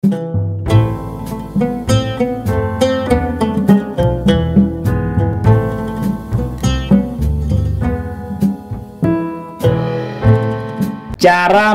Cara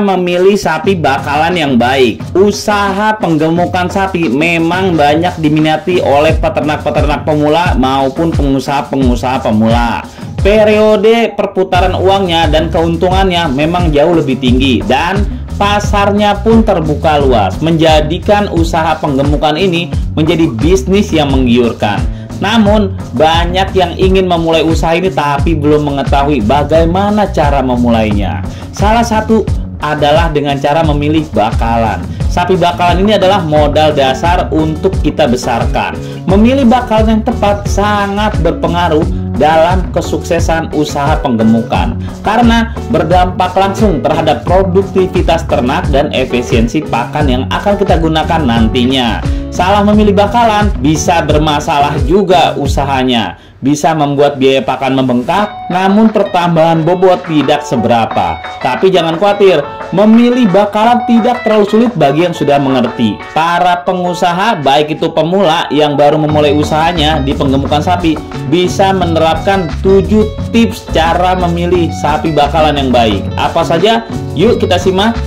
memilih sapi bakalan yang baik. Usaha penggemukan sapi memang banyak diminati oleh peternak-peternak pemula maupun pengusaha-pengusaha pemula. Periode perputaran uangnya dan keuntungannya memang jauh lebih tinggi dan pasarnya pun terbuka luas, menjadikan usaha penggemukan ini menjadi bisnis yang menggiurkan. Namun, banyak yang ingin memulai usaha ini tapi belum mengetahui bagaimana cara memulainya. Salah satu adalah dengan cara memilih bakalan. Sapi bakalan ini adalah modal dasar untuk kita besarkan. Memilih bakalan yang tepat sangat berpengaruh dalam kesuksesan usaha penggemukan karena berdampak langsung terhadap produktivitas ternak dan efisiensi pakan yang akan kita gunakan nantinya. Salah memilih bakalan bisa bermasalah juga usahanya. Bisa membuat biaya pakan membengkak, namun pertambahan bobot tidak seberapa. Tapi jangan khawatir, memilih bakalan tidak terlalu sulit bagi yang sudah mengerti. Para pengusaha, baik itu pemula yang baru memulai usahanya di penggemukan sapi, bisa menerapkan 7 tips cara memilih sapi bakalan yang baik. Apa saja? Yuk kita simak.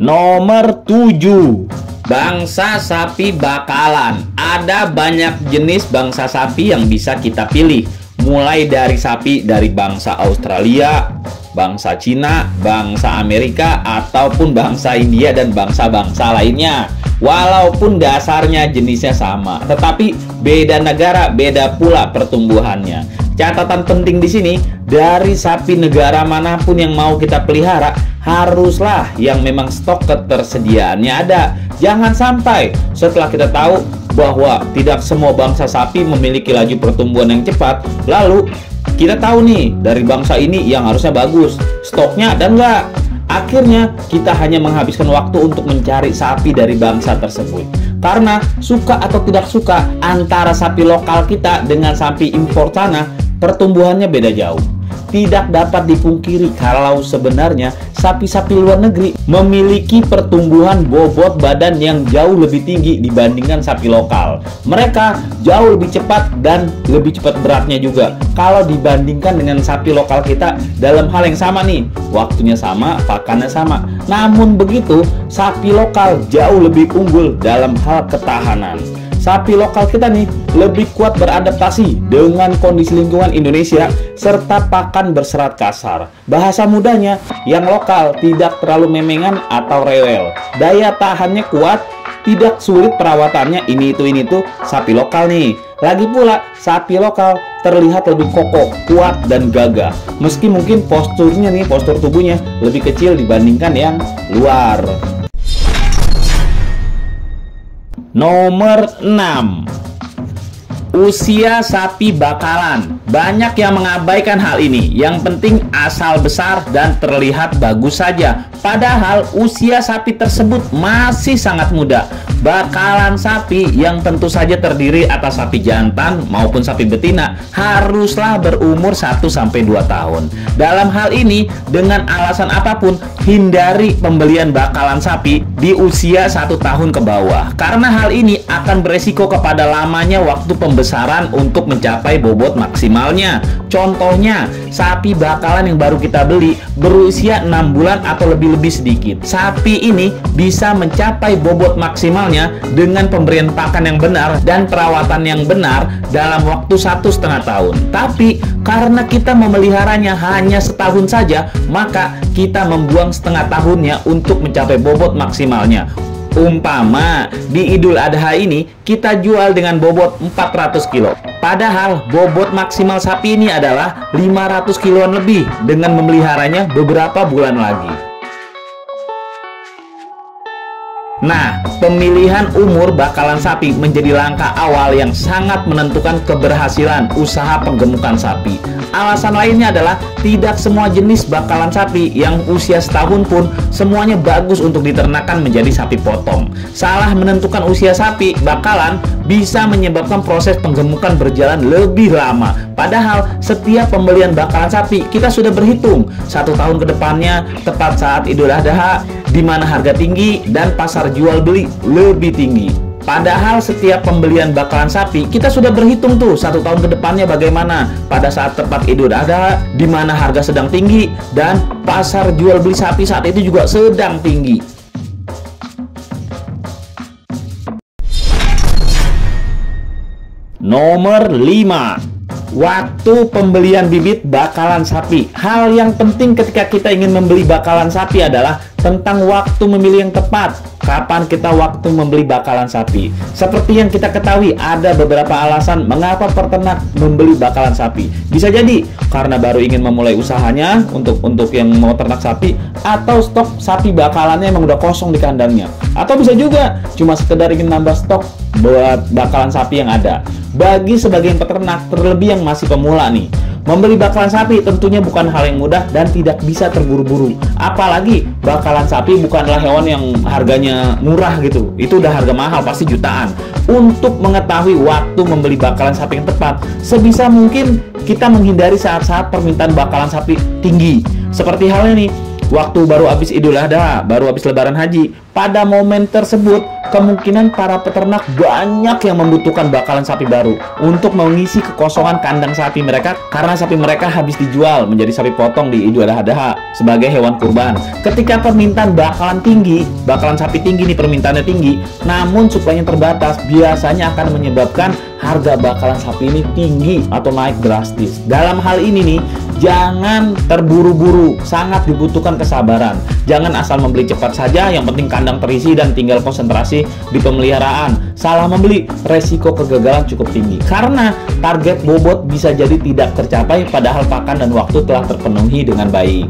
Nomor 7, bangsa sapi bakalan. Ada banyak jenis bangsa sapi yang bisa kita pilih, mulai dari sapi dari bangsa Australia, bangsa Cina, bangsa Amerika, ataupun bangsa India dan bangsa-bangsa lainnya. Walaupun dasarnya jenisnya sama, tetapi beda negara, beda pula pertumbuhannya. Catatan penting di sini, dari sapi negara manapun yang mau kita pelihara, haruslah yang memang stok ketersediaannya ada. Jangan sampai setelah kita tahu bahwa tidak semua bangsa sapi memiliki laju pertumbuhan yang cepat, lalu kita tahu nih dari bangsa ini yang harusnya bagus, stoknya ada nggak? Akhirnya kita hanya menghabiskan waktu untuk mencari sapi dari bangsa tersebut. Karena suka atau tidak suka, antara sapi lokal kita dengan sapi impor sana, pertumbuhannya beda jauh. Tidak dapat dipungkiri kalau sebenarnya sapi-sapi luar negeri memiliki pertumbuhan bobot badan yang jauh lebih tinggi dibandingkan sapi lokal. Mereka jauh lebih cepat dan lebih cepat beratnya juga kalau dibandingkan dengan sapi lokal kita dalam hal yang sama nih. Waktunya sama, pakannya sama. Namun begitu, sapi lokal jauh lebih unggul dalam hal ketahanan. Sapi lokal kita nih lebih kuat beradaptasi dengan kondisi lingkungan Indonesia serta pakan berserat kasar. Bahasa mudanya, yang lokal tidak terlalu memengan atau rewel. Daya tahannya kuat, tidak sulit perawatannya, ini itu sapi lokal nih. Lagi pula, sapi lokal terlihat lebih kokoh, kuat, dan gagah. Meski mungkin postur tubuhnya lebih kecil dibandingkan yang luar. Nomor 6, usia sapi bakalan. Banyak yang mengabaikan hal ini. Yang penting asal besar dan terlihat bagus saja. Padahal usia sapi tersebut masih sangat muda. Bakalan sapi yang tentu saja terdiri atas sapi jantan maupun sapi betina haruslah berumur 1-2 tahun. Dalam hal ini, dengan alasan apapun, hindari pembelian bakalan sapi di usia 1 tahun ke bawah. Karena hal ini akan beresiko kepada lamanya waktu pembesaran untuk mencapai bobot maksimalnya. Contohnya, sapi bakalan yang baru kita beli berusia 6 bulan atau lebih sedikit. Sapi ini bisa mencapai bobot maksimalnya dengan pemberian pakan yang benar dan perawatan yang benar dalam waktu 1,5 tahun. Tapi karena kita memeliharanya hanya setahun saja, maka kita membuang setengah tahunnya untuk mencapai bobot maksimalnya. Umpama di Idul Adha ini kita jual dengan bobot 400 kilo. Padahal bobot maksimal sapi ini adalah 500 kiloan lebih dengan memeliharanya beberapa bulan lagi. Nah, pemilihan umur bakalan sapi menjadi langkah awal yang sangat menentukan keberhasilan usaha penggemukan sapi. Alasan lainnya adalah tidak semua jenis bakalan sapi yang usia setahun pun semuanya bagus untuk diternakan menjadi sapi potong. Salah menentukan usia sapi bakalan bisa menyebabkan proses penggemukan berjalan lebih lama. Padahal setiap pembelian bakalan sapi kita sudah berhitung 1 tahun ke depannya, tepat saat Idul Adha, di mana harga tinggi dan pasar jual beli lebih tinggi. Padahal setiap pembelian bakalan sapi kita sudah berhitung tuh 1 tahun ke depannya bagaimana pada saat tepat Idul Adha, di mana harga sedang tinggi dan pasar jual beli sapi saat itu juga sedang tinggi. Nomor 5. Waktu pembelian bibit bakalan sapi. Hal yang penting ketika kita ingin membeli bakalan sapi adalah tentang waktu memilih yang tepat. Kapan kita waktu membeli bakalan sapi? Seperti yang kita ketahui, ada beberapa alasan mengapa peternak membeli bakalan sapi. Bisa jadi karena baru ingin memulai usahanya untuk yang mau ternak sapi, atau stok sapi bakalannya emang udah kosong di kandangnya. Atau bisa juga cuma sekedar ingin nambah stok buat bakalan sapi yang ada. Bagi sebagian peternak, terlebih yang masih pemula nih, membeli bakalan sapi tentunya bukan hal yang mudah dan tidak bisa terburu-buru. Apalagi bakalan sapi bukanlah hewan yang harganya murah gitu. Itu udah harga mahal, pasti jutaan. Untuk mengetahui waktu membeli bakalan sapi yang tepat, sebisa mungkin kita menghindari saat-saat permintaan bakalan sapi tinggi. Seperti halnya nih, waktu baru habis Idul Adha, baru habis Lebaran Haji. Pada momen tersebut, kemungkinan para peternak banyak yang membutuhkan bakalan sapi baru untuk mengisi kekosongan kandang sapi mereka, karena sapi mereka habis dijual menjadi sapi potong di Idul Adha sebagai hewan kurban. Ketika permintaan bakalan tinggi, bakalan sapi tinggi nih, permintaannya tinggi, namun suplainya terbatas, biasanya akan menyebabkan harga bakalan sapi ini tinggi atau naik drastis. Dalam hal ini nih, jangan terburu-buru, sangat dibutuhkan kesabaran. Jangan asal membeli cepat saja, yang penting kandang terisi dan tinggal konsentrasi di pemeliharaan. Salah membeli, resiko kegagalan cukup tinggi karena target bobot bisa jadi tidak tercapai padahal pakan dan waktu telah terpenuhi dengan baik.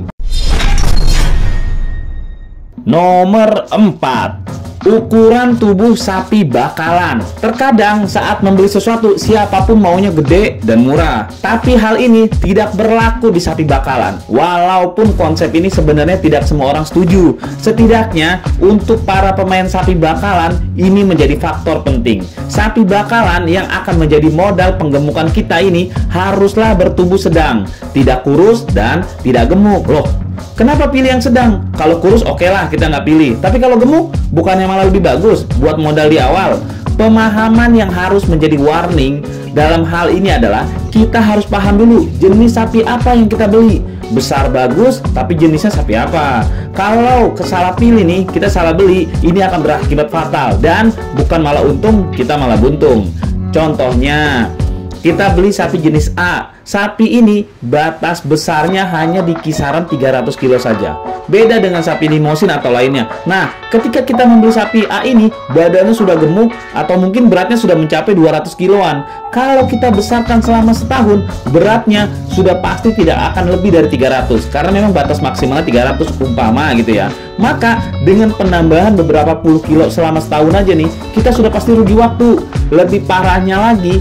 Nomor 4. Ukuran tubuh sapi bakalan. Terkadang saat membeli sesuatu, siapapun maunya gede dan murah. Tapi hal ini tidak berlaku di sapi bakalan. Walaupun konsep ini sebenarnya tidak semua orang setuju. Setidaknya untuk para pemain sapi bakalan, ini menjadi faktor penting. Sapi bakalan yang akan menjadi modal penggemukan kita ini haruslah bertubuh sedang, tidak kurus dan tidak gemuk. Loh, kenapa pilih yang sedang? Kalau kurus oke lah, kita nggak pilih. Tapi kalau gemuk, bukannya malah lebih bagus buat modal di awal? Pemahaman yang harus menjadi warning dalam hal ini adalah kita harus paham dulu jenis sapi apa yang kita beli. Besar bagus, tapi jenisnya sapi apa? Kalau salah pilih nih, kita salah beli, ini akan berakibat fatal. Dan bukan malah untung, kita malah buntung. Contohnya, kita beli sapi jenis A. Sapi ini batas besarnya hanya di kisaran 300 kilo saja. Beda dengan sapi limosin atau lainnya. Nah, ketika kita membeli sapi A ini, badannya sudah gemuk atau mungkin beratnya sudah mencapai 200 kiloan. Kalau kita besarkan selama setahun, beratnya sudah pasti tidak akan lebih dari 300. Karena memang batas maksimalnya 300 umpama gitu ya. Maka dengan penambahan beberapa puluh kilo selama setahun aja nih, kita sudah pasti rugi waktu. Lebih parahnya lagi,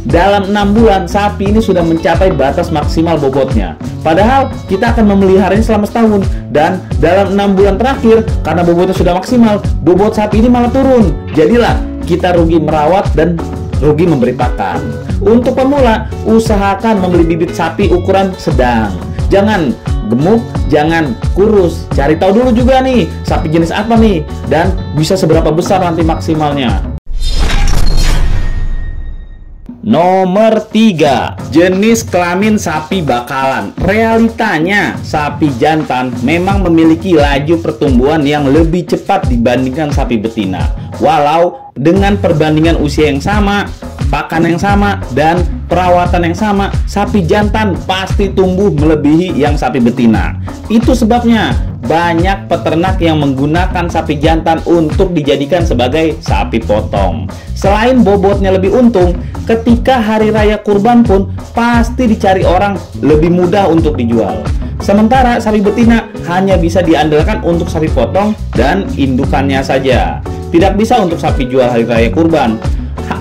dalam 6 bulan sapi ini sudah mencapai batas maksimal bobotnya. Padahal kita akan memeliharanya selama setahun. Dan dalam 6 bulan terakhir, karena bobotnya sudah maksimal, bobot sapi ini malah turun. Jadilah kita rugi merawat dan rugi memberi pakan. Untuk pemula, usahakan membeli bibit sapi ukuran sedang. Jangan gemuk, jangan kurus. Cari tahu dulu juga nih, sapi jenis apa nih, dan bisa seberapa besar nanti maksimalnya. Nomor 3. Jenis kelamin sapi bakalan. Realitanya, sapi jantan memang memiliki laju pertumbuhan yang lebih cepat dibandingkan sapi betina. Walau dengan perbandingan usia yang sama, pakan yang sama, dan perawatan yang sama, sapi jantan pasti tumbuh melebihi yang sapi betina. Itu sebabnya banyak peternak yang menggunakan sapi jantan untuk dijadikan sebagai sapi potong. Selain bobotnya lebih untung, ketika hari raya kurban pun pasti dicari orang lebih mudah untuk dijual. Sementara sapi betina hanya bisa diandalkan untuk sapi potong dan indukannya saja. Tidak bisa untuk sapi jual hari raya kurban.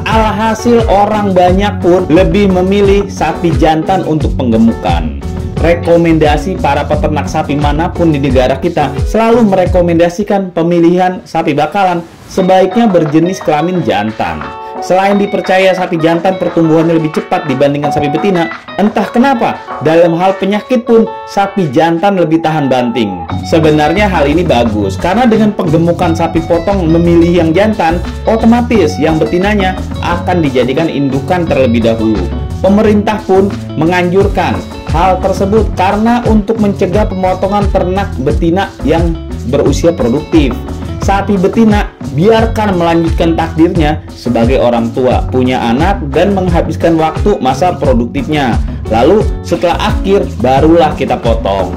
Alhasil orang banyak pun lebih memilih sapi jantan untuk penggemukan. Rekomendasi para peternak sapi manapun di negara kita selalu merekomendasikan pemilihan sapi bakalan sebaiknya berjenis kelamin jantan. Selain dipercaya sapi jantan pertumbuhannya lebih cepat dibandingkan sapi betina, entah kenapa dalam hal penyakit pun sapi jantan lebih tahan banting. Sebenarnya hal ini bagus karena dengan penggemukan sapi potong memilih yang jantan, otomatis yang betinanya akan dijadikan indukan terlebih dahulu. Pemerintah pun menganjurkan hal tersebut karena untuk mencegah pemotongan ternak betina yang berusia produktif. Sapi betina biarkan melanjutkan takdirnya sebagai orang tua, punya anak dan menghabiskan waktu masa produktifnya. Lalu setelah akhir barulah kita potong.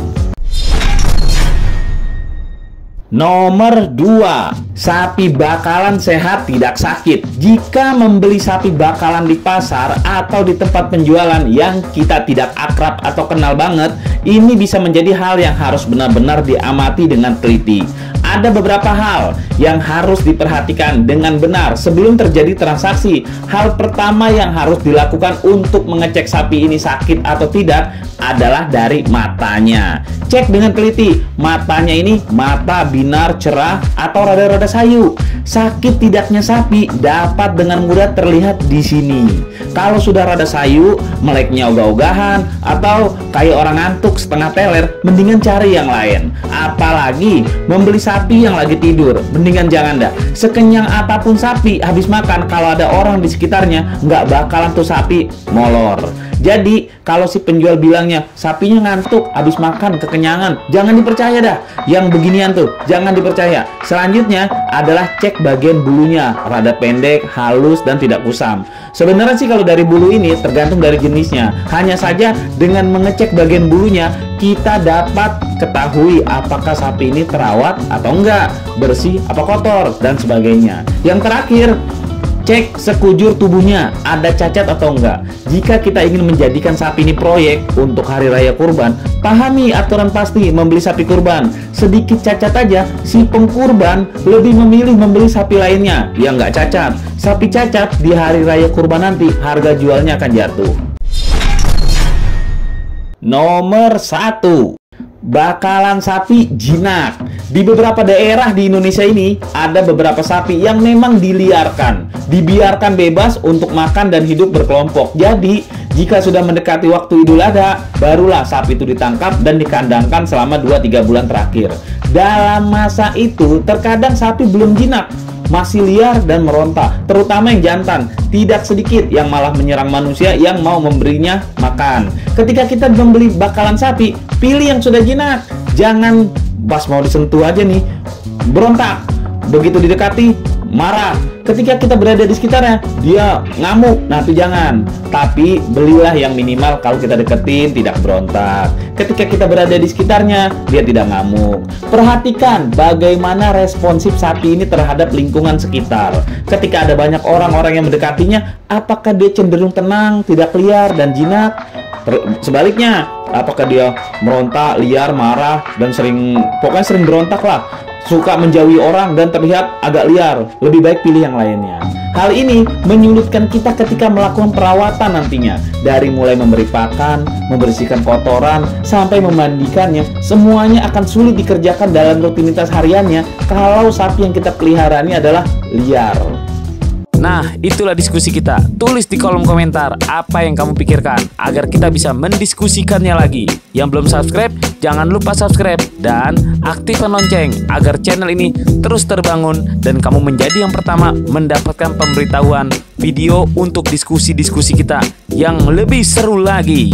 Nomor 2, sapi bakalan sehat tidak sakit. Jika membeli sapi bakalan di pasar atau di tempat penjualan yang kita tidak akrab atau kenal banget, ini bisa menjadi hal yang harus benar-benar diamati dengan teliti. Ada beberapa hal yang harus diperhatikan dengan benar sebelum terjadi transaksi. Hal pertama yang harus dilakukan untuk mengecek sapi ini sakit atau tidak adalah dari matanya. Cek dengan teliti, matanya ini mata binar cerah atau rada-rada sayu. Sakit tidaknya sapi dapat dengan mudah terlihat di sini. Kalau sudah rada sayu, meleknya ogah-ogahan, atau kayak orang ngantuk setengah teler, mendingan cari yang lain. Apalagi membeli sapi yang lagi tidur, mendingan jangan dah. Sekenyang apapun sapi habis makan, kalau ada orang di sekitarnya, nggak bakalan tuh sapi molor. Jadi kalau si penjual bilangnya sapinya ngantuk habis makan kekenyangan, jangan dipercaya dah. Yang beginian tuh jangan dipercaya. Selanjutnya adalah cek bagian bulunya, rada pendek, halus dan tidak kusam. Sebenarnya sih kalau dari bulu ini tergantung dari jenisnya. Hanya saja dengan mengecek bagian bulunya kita dapat ketahui apakah sapi ini terawat atau enggak, bersih apa kotor dan sebagainya. Yang terakhir, cek sekujur tubuhnya, ada cacat atau enggak. Jika kita ingin menjadikan sapi ini proyek untuk hari raya kurban, pahami aturan pasti membeli sapi kurban. Sedikit cacat aja, si pengkurban lebih memilih membeli sapi lainnya yang enggak cacat. Sapi cacat di hari raya kurban nanti harga jualnya akan jatuh. Nomor 1, bakalan sapi jinak. Di beberapa daerah di Indonesia ini ada beberapa sapi yang memang dibiarkan bebas untuk makan dan hidup berkelompok. Jadi jika sudah mendekati waktu Idul Adha, barulah sapi itu ditangkap dan dikandangkan selama 2-3 bulan terakhir. Dalam masa itu terkadang sapi belum jinak, masih liar dan meronta, terutama yang jantan. Tidak sedikit yang malah menyerang manusia yang mau memberinya makan. Ketika kita membeli bakalan sapi, pilih yang sudah jinak. Jangan pas mau disentuh aja nih berontak, begitu didekati marah. Ketika kita berada di sekitarnya dia ngamuk, nah itu jangan. Tapi belilah yang minimal kalau kita deketin tidak berontak. Ketika kita berada di sekitarnya dia tidak ngamuk. Perhatikan bagaimana responsif sapi ini terhadap lingkungan sekitar. Ketika ada banyak orang-orang yang mendekatinya, apakah dia cenderung tenang, tidak liar dan jinak? Sebaliknya, apakah dia merontak, liar, marah dan pokoknya sering berontak lah, suka menjauhi orang dan terlihat agak liar? Lebih baik pilih yang lainnya. Hal ini menyulitkan kita ketika melakukan perawatan nantinya. Dari mulai memberi pakan, membersihkan kotoran, sampai memandikannya, semuanya akan sulit dikerjakan dalam rutinitas hariannya kalau sapi yang kita pelihara ini adalah liar. Nah, itulah diskusi kita. Tulis di kolom komentar apa yang kamu pikirkan agar kita bisa mendiskusikannya lagi. Yang belum subscribe, jangan lupa subscribe dan aktifkan lonceng agar channel ini terus terbangun dan kamu menjadi yang pertama mendapatkan pemberitahuan video untuk diskusi-diskusi kita yang lebih seru lagi.